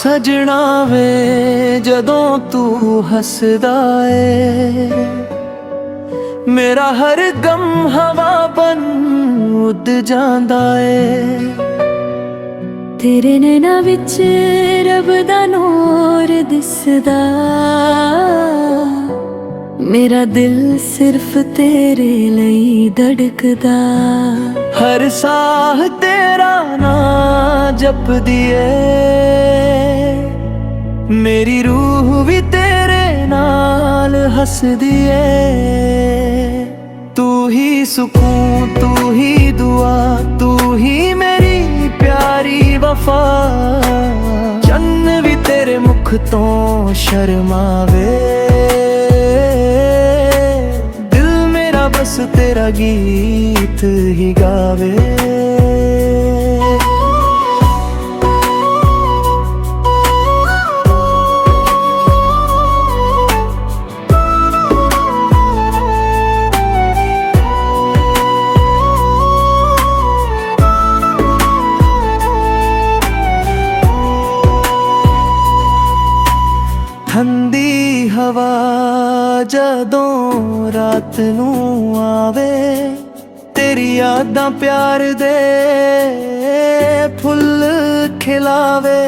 सजना वे जदों तू हसदा ए, मेरा हर गम हवा बन उड़ जांदा ए। तेरे नैना विच रब दा नूर दिसदा, मेरा दिल सिर्फ तेरे लई धड़कदा। हर साह तेरा ना जप दिए, मेरी रूह भी तेरे नाल हस दिए। तू ही सुकून, तू ही दुआ, तू ही मेरी प्यारी वफा। चन्न भी तेरे मुख तो शर्मावे, दिल मेरा बस तेरा गीत ही गावे। ठंडी हवा जदों रात नू आवे, तेरी यादां प्यार दे फुल खिलावे।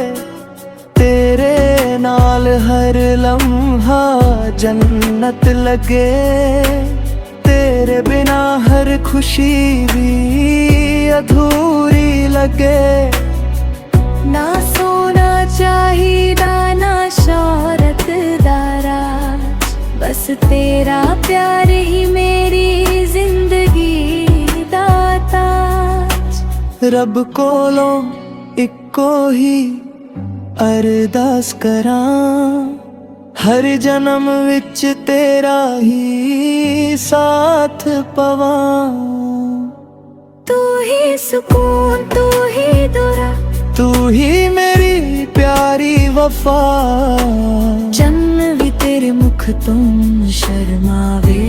तेरे नाल हर लम्हा जन्नत लगे, तेरे बिना हर खुशी भी अधूरी लगे। ना सोना चाहिदा ना शौहरत दा राज, बस तेरा प्यार ही मेरी जिंदगी दा ताज। रब कोलों इक्को ही अरदास करां, हर जन्म विच तेरा ही साथ पवां। तू ही सुकून, तू ही दुआ, तू ही मेरी प्यारी वफा। चन्न भी तेरे मुख तो शर्मावे,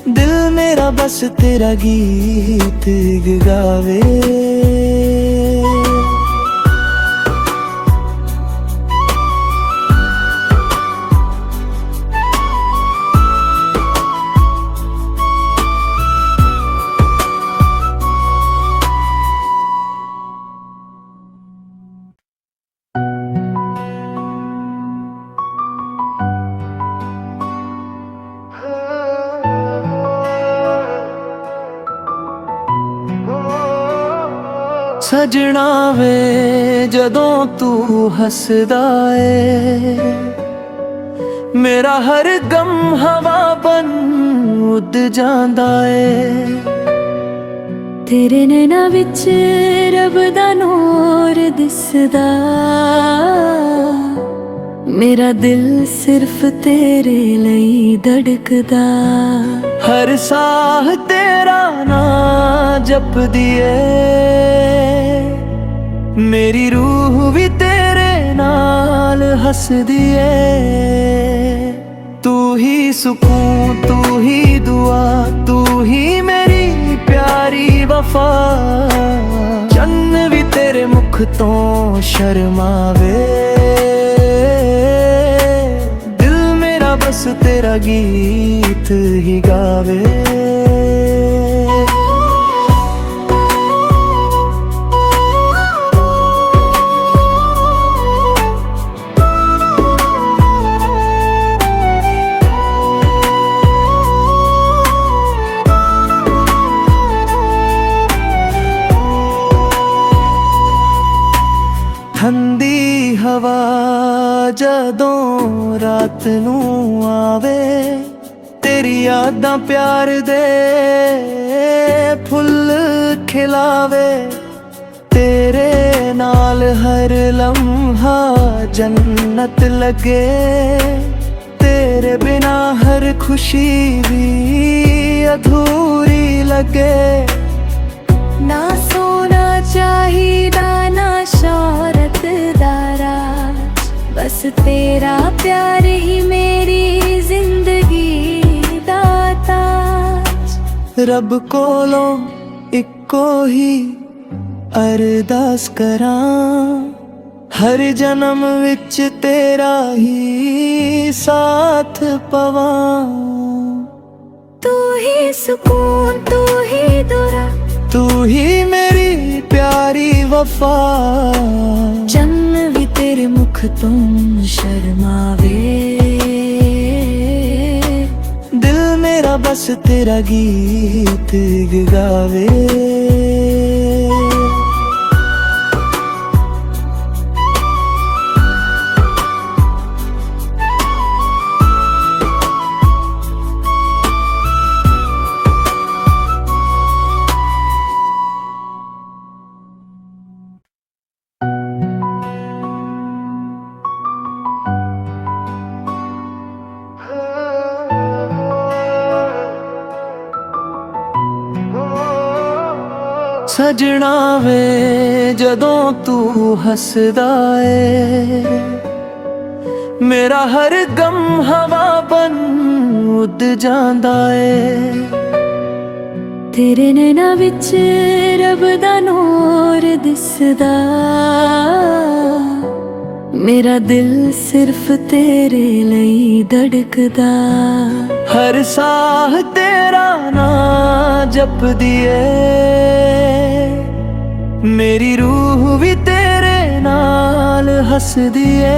दिल मेरा बस तेरा गीत गावे। सजना वे जदों तू हसदा ए, मेरा हर गम हवा बन उड़ जांदा ए। तेरे नैना विच रब दा नूर दिसदा, मेरा दिल सिर्फ तेरे लई धड़कदा। हर साह तेरा ना जप दिए, मेरी रूह भी तेरे नाल हस दिए। तू ही सुकून, तू ही दुआ, तू ही मेरी प्यारी वफा। चन्न भी तेरे मुख तो शर्मावे, दिल मेरा बस तेरा गीत ही गावे। ठंडी हवा जदों रात नू आवे, तेरी यादां प्यार दे फुल खिलावे। तेरे नाल हर लम्हा जन्नत लगे, तेरे बिना हर खुशी भी अधूरी लगे। ना सोना चाहिदा ना शौहरत दा राज, बस तेरा प्यार ही मेरी जिंदगी दा ताज। रब कोलों इक्को ही अरदास करां हर जन्म विच तेरा ही साथ पवां। तू ही सुकून तू ही दुरा, तू ही मेरी प्यारी वफा। चन्न भी तेरे मुख तुम शर्मावे, दिल मेरा बस तेरा गीत गावे। सजना वे जदों तू हसदा ए, मेरा हर गम हवा बन उड़ जांदा ए। तेरे नैना विच रब दा नूर दिसदा, मेरा दिल सिर्फ तेरे लई धड़कदा। हर साह तेरा ना जप दिए, मेरी रूह भी तेरे नाल हस दिए।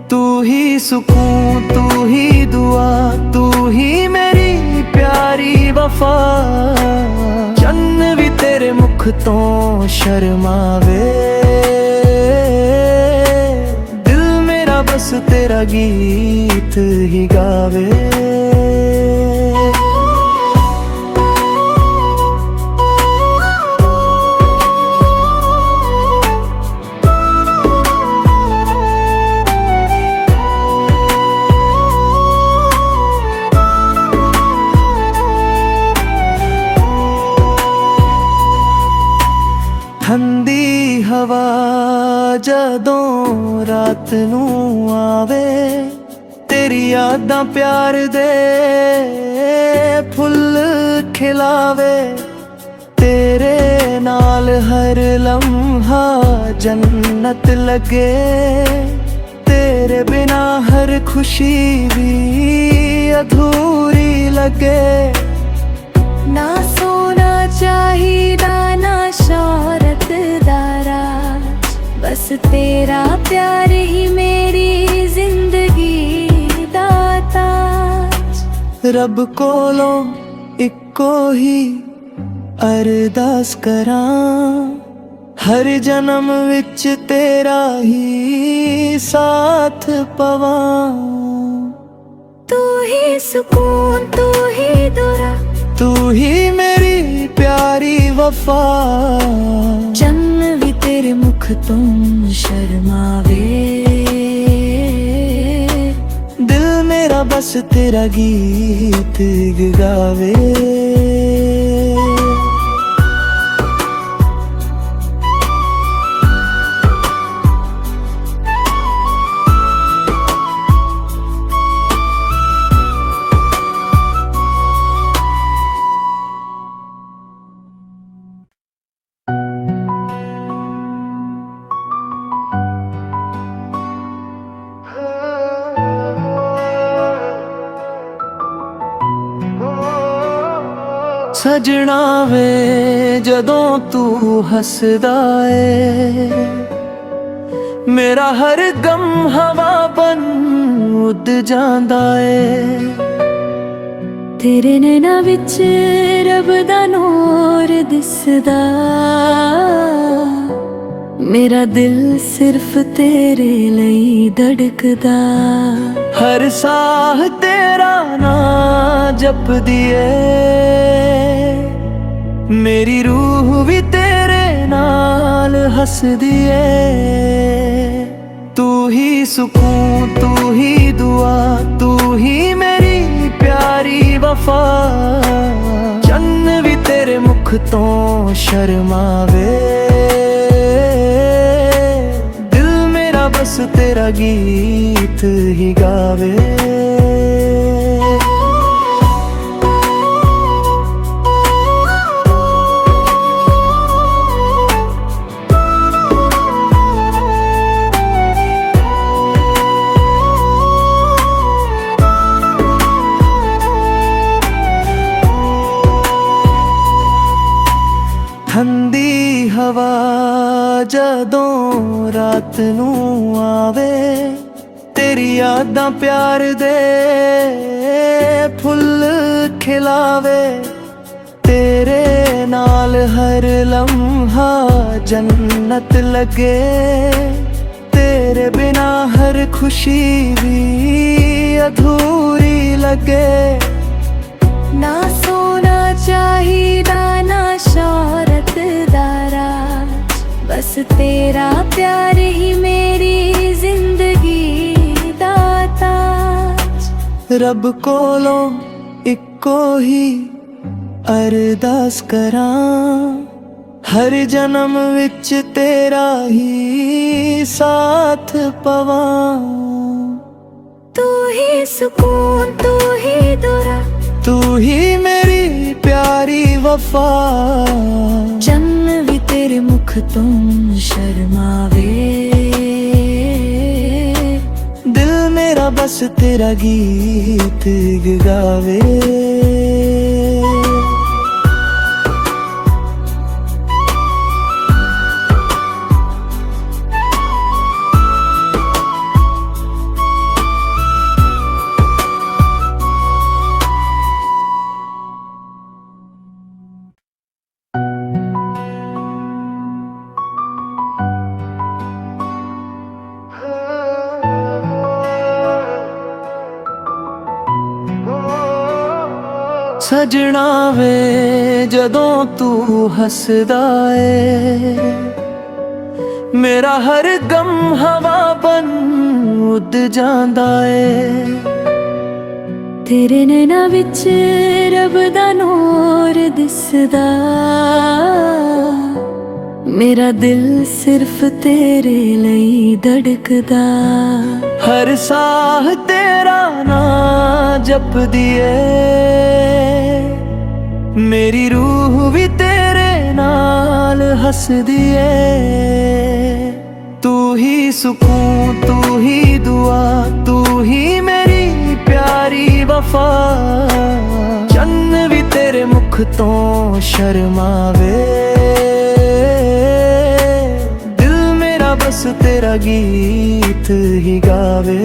तू ही सुकून तू ही दुआ, तू ही मेरी प्यारी वफा। चन्न भी तेरे मुख तो शर्मावे, दिल मेरा बस तेरा गीत ही गावे। ठंडी हवा जदों रात नू आवे, तेरी यादां प्यार दे फुल खिलावे। तेरे नाल हर लम्हा जन्नत लगे, तेरे बिना हर खुशी भी अधूरी लगे। ना सोना चाहिदा ना शौहरत दा राज, बस तेरा प्यार ही मेरी जिंदगी दा ताज। रब कोलों इक्को ही अरदास करां, हर जन्म विच तेरा ही साथ पवां। तू ही सुकून तू ही दुरा, तू ही मेरी प्यारी वफा। चन्न भी तेरे मुख तुम शर्मावे, दिल मेरा बस तेरा गीत गावे। सजना वे जदों तू हसदा ए, मेरा हर गम हवा बन उड़ जांदा ए। तेरे नैना विच रब दा नूर दिसदा, मेरा दिल सिर्फ तेरे लई धड़कदा। हर साह तेरा ना जप दिए, मेरी रूह भी तेरे नाल हस दिए। तू ही सुकून तू ही दुआ, तू ही मेरी प्यारी वफा। चन्न भी तेरे मुख तो शर्मावे, दिल मेरा बस तेरा गीत ही गावे। ਜਦੋਂ ਰਾਤ ਨੂੰ ਆਵੇ, ਤੇਰੀ ਯਾਦਾਂ ਪਿਆਰ ਦੇ ਫੁੱਲ ਖਿਲਾਵੇ। ਤੇਰੇ ਨਾਲ ਹਰ ਲਮਹਾ ਜੰਨਤ ਲੱਗੇ, ਤੇਰੇ ਬਿਨਾ ਹਰ ਖੁਸ਼ੀ ਵੀ ਅਧੂਰੀ ਲੱਗੇ। ਨਾ ਸੋਨਾ ਚਾਹੀਦਾ ਨਾ ਸ਼ੌਹਰਤ ਦਾ ਰਾਜ, ਬਸ ਤੇਰਾ ਪਿਆਰ ਹੀ ਮੇਰੀ ਜ਼ਿੰਦਗੀ ਦਾ ਤਾਜ। ਰੱਬ ਕੋਲੋਂ ਇੱਕੋ ਹੀ ਅਰਦਾਸ ਕਰਾਂ, ਹਰ ਜਨਮ ਵਿੱਚ ਤੇਰਾ ਹੀ ਸਾਥ ਪਵਾਂ। ਤੂੰ ਹੀ ਸਕੂਨ, ਤੂੰ ਹੀ ਦੁਰਾ, ਤੂੰ ਹੀ ਮੇਰੀ ਪਿਆਰੀ ਵਫਾ। ਚੰਨ ਵੀ ਤੇਰੇ ਮੁਖ ਤੋਂ ਸ਼ਰਮਾਵੇ, ਦਿਲ ਮੇਰਾ ਬਸ ਤੇਰਾ ਗੀਤ ਗਾਵੇ। ਸਜਣਾ ਵੇ ਜਦੋਂ ਤੂੰ ਹੱਸਦਾ ਏ, ਮੇਰਾ ਹਰ ਗਮ ਹਵਾ ਬਨ ਉੱਡ ਜਾਂਦਾ ਏ। ਤੇਰੇ ਨੈਣਾਂ ਵਿੱਚ ਰੱਬ ਦਾ ਨੂਰ ਦਿਸਦਾ, ਮੇਰਾ ਦਿਲ ਸਿਰਫ ਤੇਰੇ ਲਈ ਧੜਕਦਾ। ਹਰ ਸਾਹ ਤੇਰਾ ਨਾਂ ਜਪਦੀ ਏ, ਮੇਰੀ ਰੂਹ ਵੀ ਤੇਰੇ ਨਾਲ ਹੱਸਦੀ ਏ। ਤੂੰ ਹੀ ਸਕੂਨ, ਤੂੰ ਹੀ ਦੁਆ, ਤੂੰ ਹੀ ਮੇਰੀ ਪਿਆਰੀ ਵਫਾ। ਚੰਨ ਵੀ ਤੇਰੇ ਮੁਖ ਤੋਂ ਸ਼ਰਮਾਵੇ, ਦਿਲ ਮੇਰਾ ਬਸ ਤੇਰਾ ਗੀਤ ਹੀ ਗਾਵੇ।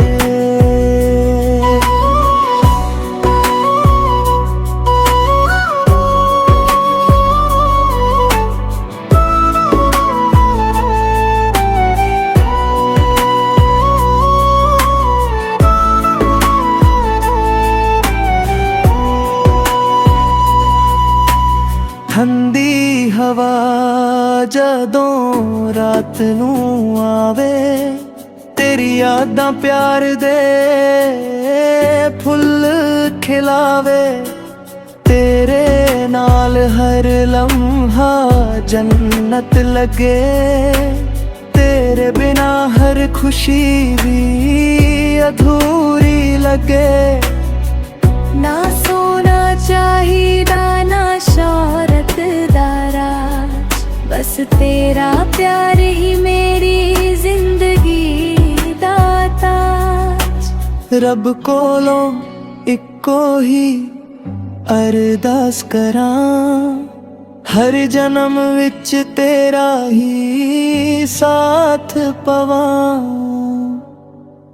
ਠੰਡੀ ਹਵਾ ਜਦੋਂ ਰਾਤ ਨੂੰ ਆਵੇ, ਤੇਰੀ ਯਾਦਾਂ ਪਿਆਰ ਦੇ ਫੁੱਲ ਖਿਲਾਵੇ। ਤੇਰੇ ਨਾਲ ਹਰ ਲਮਹਾ ਜੰਨਤ ਲੱਗੇ, ਤੇਰੇ ਬਿਨਾ ਹਰ ਖੁਸ਼ੀ ਵੀ ਅਧੂਰੀ ਲੱਗੇ। ਨਾ ਸੋਨਾ ਚਾਹੀਦਾ ਨਾ ਸ਼ੌਹਰਤ ਦਾ ਰਾਜ, ਬਸ ਤੇਰਾ ਪਿਆਰ ਹੀ ਮੇਰੀ ਜ਼ਿੰਦਗੀ ਦਾ ਤਾਜ। ਰੱਬ ਕੋਲੋਂ ਇੱਕੋ ਹੀ ਅਰਦਾਸ ਕਰਾਂ, ਹਰ ਜਨਮ ਵਿੱਚ ਤੇਰਾ ਹੀ ਸਾਥ ਪਵਾਂ।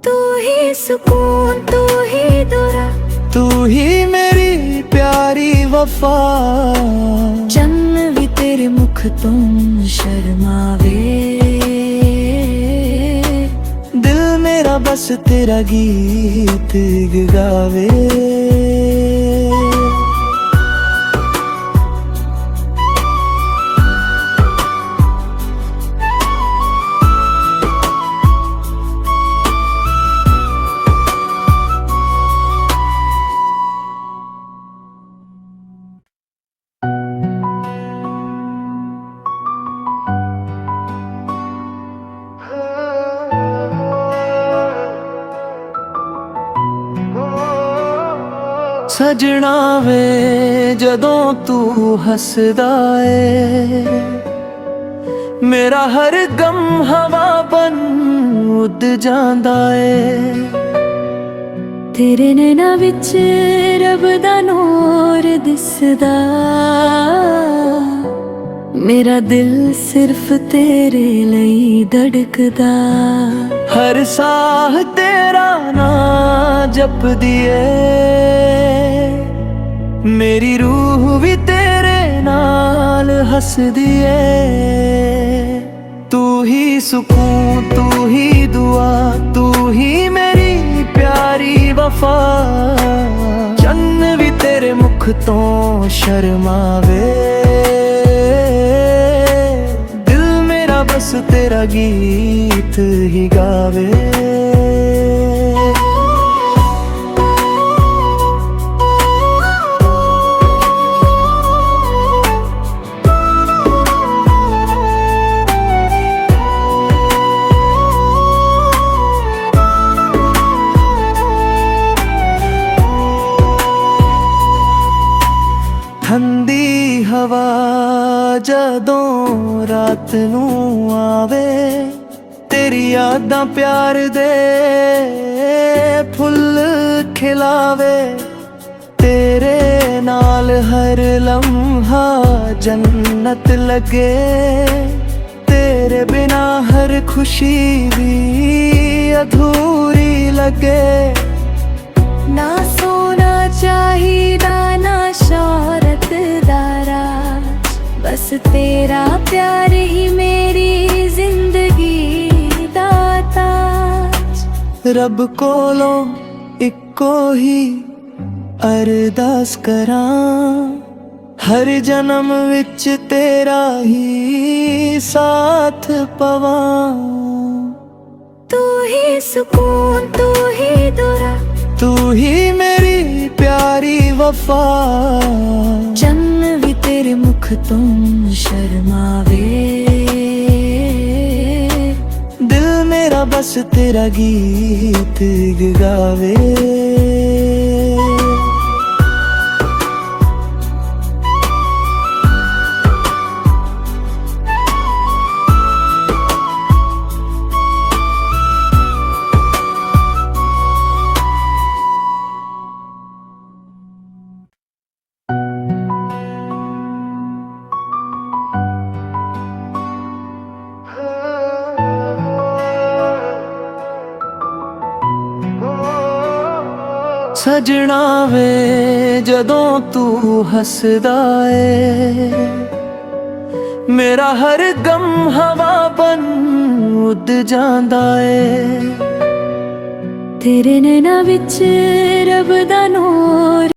ਤੂੰ ਹੀ ਸਕੂਨ, ਤੂੰ ਹੀ ਦੁਰਾ, ਤੂੰ ਹੀ ਮੇਰੀ ਪਿਆਰੀ ਵਫਾ। ਚੰਨ ਵੀ ਤੇਰੇ ਮੁਖ ਤੋਂ ਸ਼ਰਮਾਵੇ, ਦਿਲ ਮੇਰਾ ਬਸ ਤੇਰਾ ਗੀਤ ਗਾਵੇ। ਸਜਣਾ ਵੇ ਜਦੋਂ ਤੂੰ ਹੱਸਦਾ ਏ, ਮੇਰਾ ਹਰ ਗਮ ਹਵਾ ਬਨ ਉੱਡ ਜਾਂਦਾ ਏ। ਤੇਰੇ ਨੈਣਾਂ ਵਿੱਚ ਰੱਬ ਦਾ ਨੂਰ ਦਿਸਦਾ, ਮੇਰਾ ਦਿਲ ਸਿਰਫ ਤੇਰੇ ਲਈ ਧੜਕਦਾ। ਹਰ ਸਾਹ ਤੇਰਾ ਨਾਂ ਜਪਦੀ ਏ, ਮੇਰੀ ਰੂਹ ਵੀ ਤੇਰੇ ਨਾਲ ਹੱਸਦੀ ਏ। ਤੂੰ ਹੀ ਸਕੂਨ, ਤੂੰ ਹੀ ਦੁਆ, ਤੂੰ ਹੀ ਮੇਰੀ ਪਿਆਰੀ ਵਫਾ। ਚੰਨ ਵੀ ਤੇਰੇ ਮੁਖ ਤੋਂ ਸ਼ਰਮਾਵੇ, ਦਿਲ ਮੇਰਾ ਬਸ ਤੇਰਾ ਗੀਤ ਹੀ ਗਾਵੇ। ਠੰਡੀ ਹਵਾ ਜਦੋਂ ਰਾਤ ਨੂੰ ਆਵੇ, ਤੇਰੀ ਯਾਦਾਂ ਪਿਆਰ ਦੇ ਫੁੱਲ ਖਿਲਾਵੇ। ਤੇਰੇ ਨਾਲ ਹਰ ਲਮਹਾ ਜੰਨਤ ਲੱਗੇ, ਤੇਰੇ ਬਿਨਾ ਹਰ ਖੁਸ਼ੀ ਵੀ ਅਧੂਰੀ ਲੱਗੇ। ਨਾ ਸੋਨਾ ਚਾਹੀਦਾ ਨਾ ਸ਼ੌਹਰਤ ਦਾ ਰਾਜ, ਬਸ ਤੇਰਾ ਪਿਆਰ ਹੀ ਮੇਰੀ ਜ਼ਿੰਦਗੀ ਦਾ ਤਾਜ। ਰੱਬ ਕੋਲੋਂ ਇੱਕੋ ਹੀ ਅਰਦਾਸ ਕਰਾਂ, ਹਰ ਜਨਮ ਵਿੱਚ ਤੇਰਾ ਹੀ ਸਾਥ ਪਵਾਂ। ਤੂੰ ਹੀ ਸਕੂਨ, ਤੂੰ ਹੀ ਦੁਆ, ਤੂੰ ਹੀ ਮੇਰੀ ਪਿਆਰੀ ਵਫਾ। ਚੰਨ ਵੀ ਤੇਰੇ ਮੁਖ ਤੋਂ ਸ਼ਰਮਾਵੇ, ਦਿਲ ਮੇਰਾ ਬਸ ਤੇਰਾ ਗੀਤ ਗਾਵੇ। ਸਜਣਾ ਵੇ ਜਦੋਂ ਤੂੰ ਹੱਸਦਾ ਏ, ਮੇਰਾ ਹਰ ਗਮ ਹਵਾ ਬਨ ਉੱਡ ਜਾਂਦਾ ਏ। ਤੇਰੇ ਨੈਣਾਂ ਵਿੱਚ ਰੱਬ ਦਾ ਨੂਰ